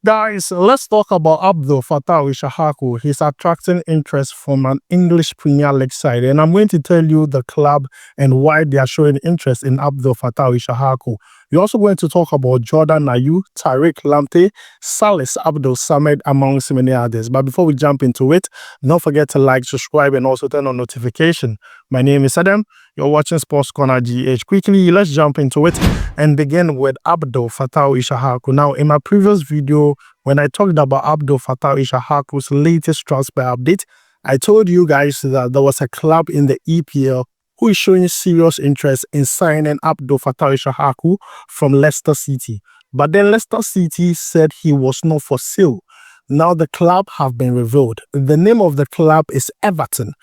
Guys, let's talk about Fatawu Issahaku. He's attracting interest from an English Premier League side, and I'm going to tell you the club and why they are showing interest in Fatawu Issahaku. We're also going to talk about Jordan Ayew, Tariq Lamptey, Salis, ABDULAMED, amongst many others. But before we jump into it, don't forget to like, subscribe, and also turn on notification. My name is Adam. You're watching SportsCornerGH. Quickly, let's jump into it and begin with Fatawu Issahaku. Now, in my previous video, when I talked about Fatawu Issahaku's latest transfer update, I told you guys that there was a club in the EPL who is showing serious interest in signing Fatawu Issahaku from Leicester City. But then Leicester City said he was not for sale. Now the club have been revealed. The name of the club is Everton.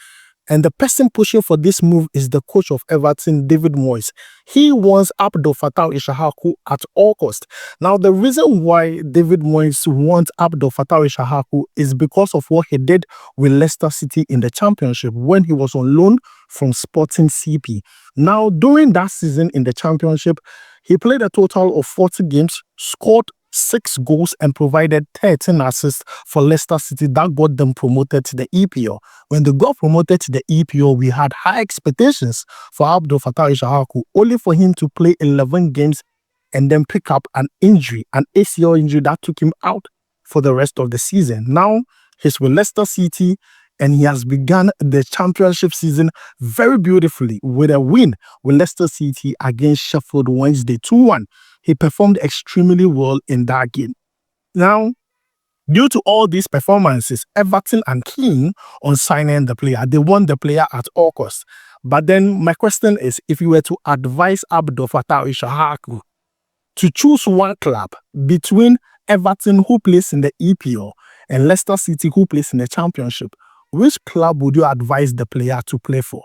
And the person pushing for this move is the coach of Everton, David Moyes. He wants Fatawu Issahaku at all costs. Now, the reason why David Moyes wants Fatawu Issahaku is because of what he did with Leicester City in the Championship when he was on loan from Sporting CP. Now, during that season in the Championship, he played a total of 40 games, scored 6 goals and provided 13 assists for Leicester City. That got them promoted to the EPL. When they got promoted to the EPL, we had high expectations for Fatawu Issahaku, only for him to play 11 games and then pick up an injury, an ACL injury that took him out for the rest of the season. Now, he's with Leicester City and he has begun the Championship season very beautifully with a win with Leicester City against Sheffield Wednesday 2-1. He performed extremely well in that game. Now, due to all these performances, Everton are keen on signing the player. They want the player at all costs. But then my question is, if you were to advise Fatawu Issahaku to choose one club between Everton, who plays in the EPL, and Leicester City, who plays in the Championship, which club would you advise the player to play for?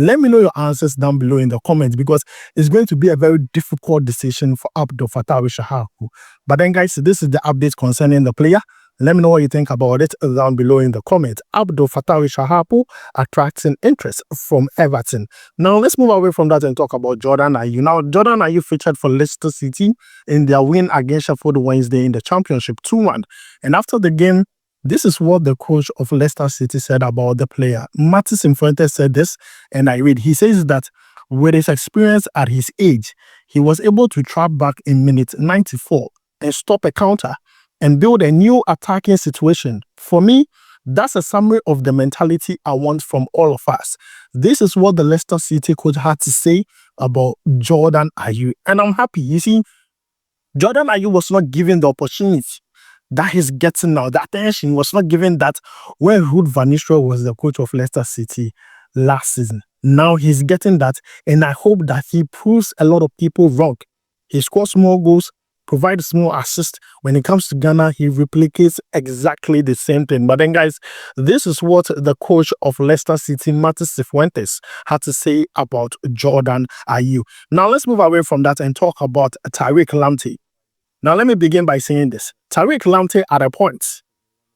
Let me know your answers down below in the comments, because it's going to be a very difficult decision for Fatawu Issahaku. But then, guys, this is the update concerning the player. Let me know what you think about it down below in the comments. Fatawu Issahaku attracting interest from Everton. Now, let's move away from that and talk about Jordan Ayew. Now, Jordan Ayew featured for Leicester City in their win against Sheffield Wednesday in the Championship 2-1. And after the game, this is what the coach of Leicester City said about the player. Matis Infante said this, and I read. He says that with his experience at his age, he was able to trap back in minute 94 and stop a counter and build a new attacking situation. For me, that's a summary of the mentality I want from all of us. This is what the Leicester City coach had to say about Jordan Ayew. And I'm happy. You see, Jordan Ayew was not given the opportunity that he's getting now. The attention was not given that when Ruud van Nistelrooy was the coach of Leicester City last season. Now he's getting that, and I hope that he proves a lot of people wrong. He scores more goals, provides more assists. When it comes to Ghana, he replicates exactly the same thing. But then, guys, this is what the coach of Leicester City, Matis Fuentes, had to say about Jordan Ayew. Now, let's move away from that and talk about Tariq Lamptey. Now, let me begin by saying this. Tariq Lamptey, at a point,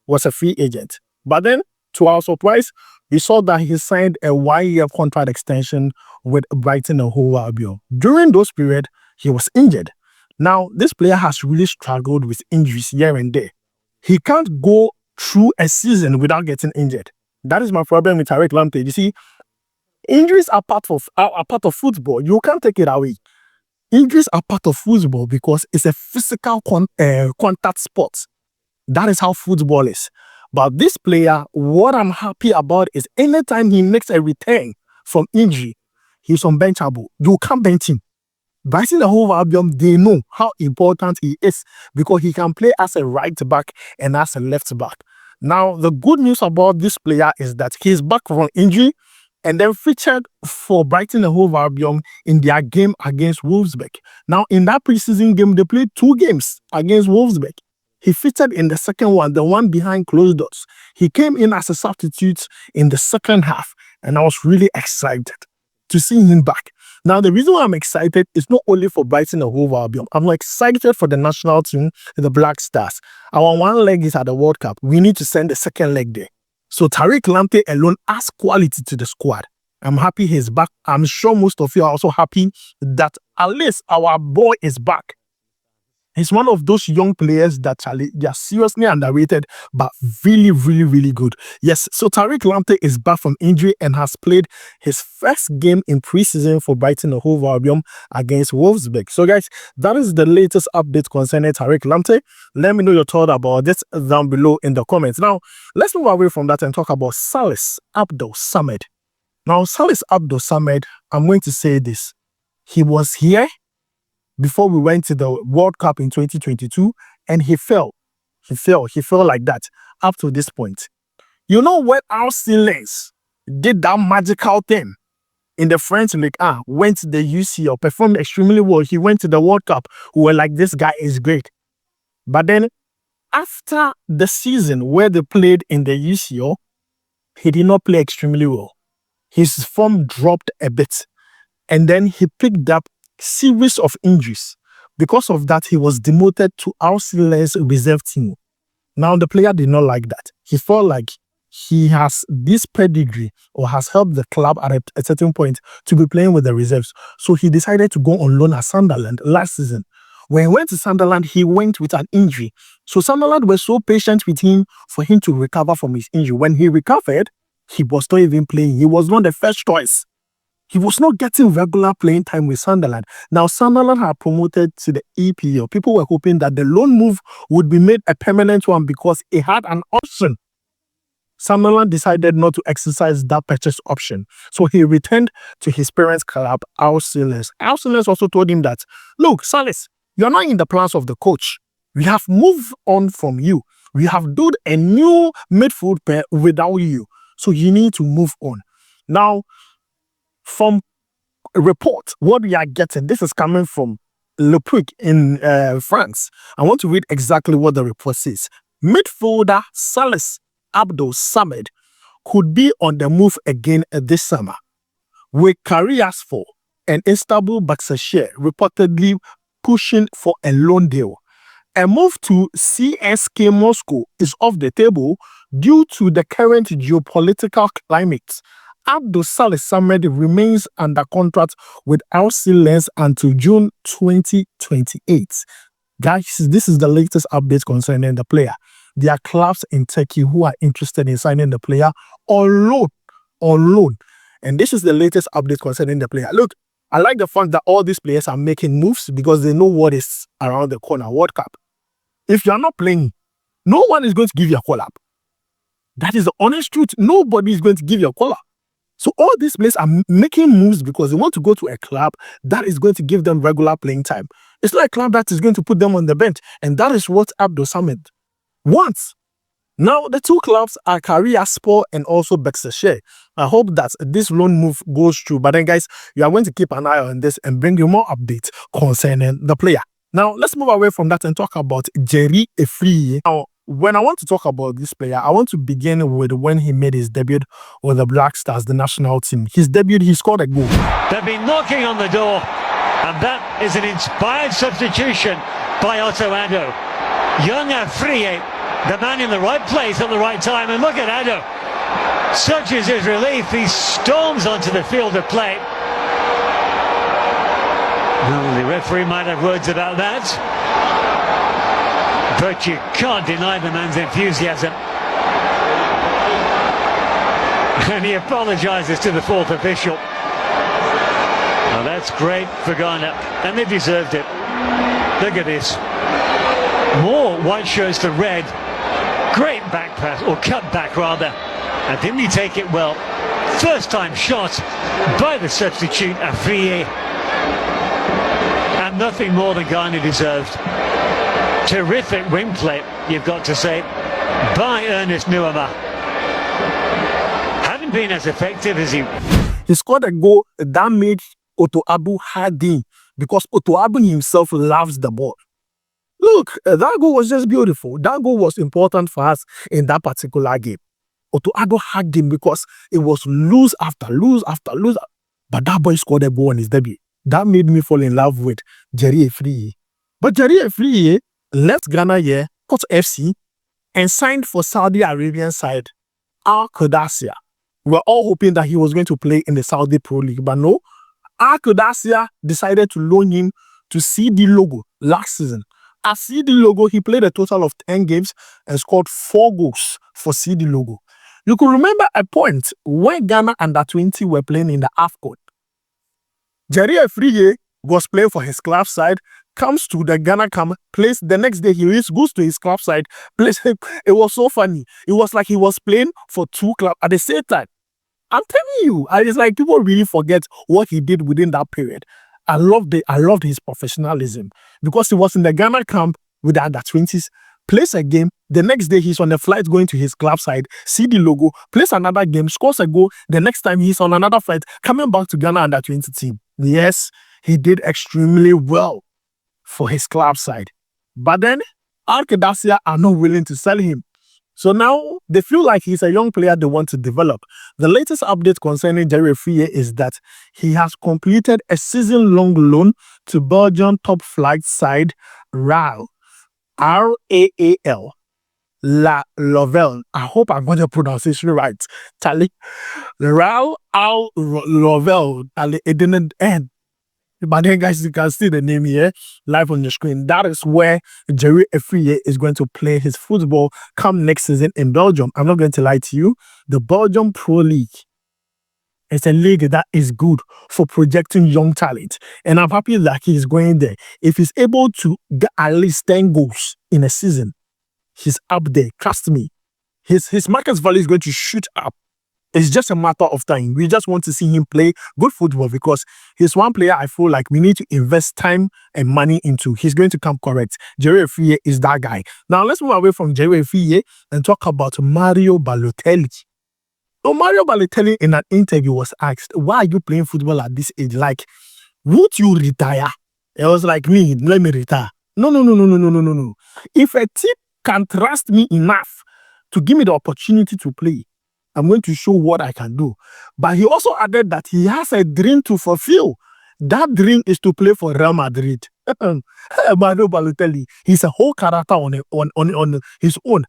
was a free agent. But then, to our surprise, we saw that he signed a 1-year contract extension with Brighton and Hove Albion. During those periods, he was injured. Now, this player has really struggled with injuries here and there. He can't go through a season without getting injured. That is my problem with Tariq Lamptey. You see, injuries are part of football. You can't take it away. Injuries are part of football because it's a physical contact sport. That is how football is. But this player, what I'm happy about is anytime he makes a return from injury, he's unbenchable. You can't bench him. Brighton and Hove Albion, they know how important he is because he can play as a right back and as a left back. Now, the good news about this player is that he's back from injury and then featured for Brighton and Hove Albion in their game against Wolfsburg. Now, in that preseason game, they played 2 games against Wolfsburg. He featured in the second one, the one behind closed doors. He came in as a substitute in the second half, and I was really excited to see him back. Now, the reason why I'm excited is not only for Brighton and Hove Albion. I'm excited for the national team, the Black Stars. Our one leg is at the World Cup. We need to send the second leg there. So Tariq Lamptey alone adds quality to the squad. I'm happy he's back. I'm sure most of you are also happy that at least our boy is back. He's one of those young players that they are seriously underrated, but really, really, really good. Yes, so Tariq Lamptey is back from injury and has played his first game in preseason for Brighton and Hove Albion against Wolfsburg. So, guys, that is the latest update concerning Tariq Lamptey. Let me know your thought about this down below in the comments. Now, let's move away from that and talk about Salis Abdul-Samed. Now, Salis Abdul-Samed, I'm going to say this. He was here before we went to the World Cup in 2022, and he fell. He fell like that up to this point. You know when our Lens did that magical thing in the French League 1, went to the UCL, performed extremely well. He went to the World Cup. We were like, this guy is great. But then after the season where they played in the UCL, he did not play extremely well. His form dropped a bit. And then he picked up series of injuries. Because of that, he was demoted to Arsenal's reserve team. Now, the player did not like that. He felt like he has this pedigree or has helped the club at a certain point to be playing with the reserves. So he decided to go on loan at Sunderland last season. When he went to Sunderland, he went with an injury. So Sunderland were so patient with him for him to recover from his injury. When he recovered, he was not even playing. He was not the first choice. He was not getting regular playing time with Sunderland. Now, Sunderland had promoted to the EPL. People were hoping that the loan move would be made a permanent one because it had an option. Sunderland decided not to exercise that purchase option. So he returned to his parents' club, Salis. Salis also told him that, look, Salis, you're not in the plans of the coach. We have moved on from you. We have built a new midfield pair without you. So you need to move on. Now, from a report, what we are getting, this is coming from Le Puig in France. I want to read exactly what the report says. Midfielder Salis Abdul-Samed could be on the move again this summer, with Karyasfor and Istanbul Başakşehir reportedly pushing for a loan deal. A move to CSK Moscow is off the table due to the current geopolitical climate. Abdul-Samed remains under contract with Salis until June 2028. Guys, this is the latest update concerning the player. There are clubs in Turkey who are interested in signing the player on loan. And this is the latest update concerning the player. Look, I like the fact that all these players are making moves because they know what is around the corner, World Cup. If you are not playing, no one is going to give you a call-up. That is the honest truth. Nobody is going to give you a call-up. So all these players are making moves because they want to go to a club that is going to give them regular playing time. It's not a club that is going to put them on the bench. And that is what Abdul-Samed wants. Now, the two clubs are Karyasfor and also Başakşehir. I hope that this loan move goes through. But then, guys, you are going to keep an eye on this and bring you more updates concerning the player. Now, let's move away from that and talk about JERE Afriyie. Now, when I want to talk about this player, I want to begin with when he made his debut with the Black Stars, the national team. His debut, he scored a goal. They've been knocking on the door, and that is an inspired substitution by Ado. Young Afriyie, the man in the right place at the right time, and look at Ado. Such is his relief, he storms onto the field of play. Well, the referee might have words about that, but you can't deny the man's enthusiasm. And he apologises to the fourth official. Well, that's great for Ghana, and they deserved it. Look at this. More white shirts to red. Great back pass, or cut back rather. And didn't he take it well? First time shot by the substitute Afriyie. And nothing more than Ghana deserved. Terrific wing play, you've got to say, by Ernest Poku. Hadn't been as effective as he scored a goal that made Otto Abu hardy because Otto Abu himself loves the ball. Look, that goal was just beautiful. That goal was important for us in that particular game. Otto Abu hugged him because it was lose after lose after lose. But that boy scored a goal in his debut. That made me fall in love with JERE Afriyie. But JERE Afriyie left Ghana here, Port FC, and signed for Saudi Arabian side Al Qadasiyah. We were all hoping that he was going to play in the Saudi Pro League, but no. Al Qadasiyah decided to loan him to CD Logo last season. At CD Logo, he played a total of 10 games and scored 4 goals for CD Logo. You could remember a point when Ghana under-20 were playing in the AFCON. JERE Afriyie was playing for his club side, comes to the Ghana camp, plays the next day, goes to his club side, plays. It was so funny. It was like he was playing for 2 clubs at the same time. I'm telling you, it's like people really forget what he did within that period. I loved his professionalism because he was in the Ghana camp with the under-20s, plays a game, the next day he's on a flight going to his club side, see the logo, plays another game, scores a goal, the next time he's on another flight, coming back to Ghana under-20 team. Yes, he did extremely well for his club side. But then, Arkedasia are not willing to sell him. So now, they feel like he's a young player they want to develop. The latest update concerning JERE Afriyie is that he has completed a season-long loan to Belgian top flight side RAL. R-A-A-L. La Lovell. I hope I got the pronunciation right. Tali. RAL Al Lovell. It didn't end. But then, guys, you can see the name here live on the screen. That is where JERE Afriyie is going to play his football come next season in Belgium. I'm not going to lie to you. The Belgium Pro League is a league that is good for projecting young talent. And I'm happy that he's going there. If he's able to get at least 10 goals in a season, he's up there. Trust me. His market value is going to shoot up. It's just a matter of time. We just want to see him play good football because he's one player I feel like we need to invest time and money into. He's going to come correct. JERE Afriyie is that guy. Now, let's move away from JERE Afriyie and talk about Mario Balotelli. So Mario Balotelli in an interview was asked, why are you playing football at this age? Like, would you retire? It was like, me, let me retire. No. If a team can trust me enough to give me the opportunity to play, I'm going to show what I can do. But he also added that he has a dream to fulfill. That dream is to play for Real Madrid. Mario Balotelli, he's a whole character on his own.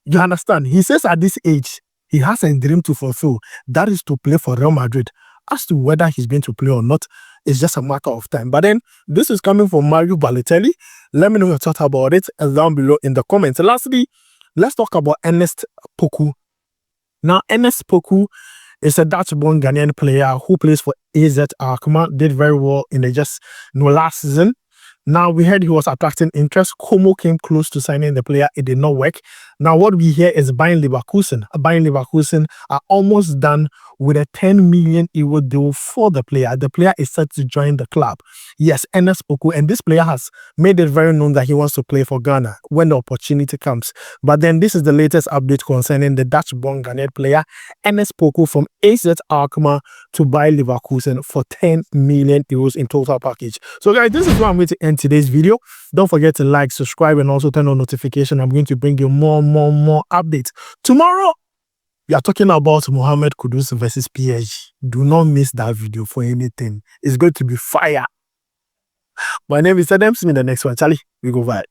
You understand? He says at this age, he has a dream to fulfill. That is to play for Real Madrid. As to whether he's going to play or not, it's just a matter of time. But then, this is coming from Mario Balotelli. Let me know your thoughts about it down below in the comments. Lastly, let's talk about Ernest Poku. Now, Ernest Poku is a Dutch-born Ghanaian player who plays for AZ Alkmaar, did very well in the last season. Now, we heard he was attracting interest. Como came close to signing the player. It did not work. Now, what we hear is Bayern Leverkusen are almost done with a 10 million euro deal for the player. The player is set to join the club. Yes, Ernest Poku. And this player has made it very known that he wants to play for Ghana when the opportunity comes. But then this is the latest update concerning the Dutch-born Ghanaian player, Ernest Poku, from AZ Alkmaar to Bayer Leverkusen for 10 million euros in total package. So guys, this is where I'm going to end today's video. Don't forget to like, subscribe, and also turn on notification. I'm going to bring you more updates. Tomorrow, we are talking about Mohamed Kudus versus PSG. Do not miss that video for anything. It's going to be fire. My name is Adam. See you in the next one. Charlie, we go viral.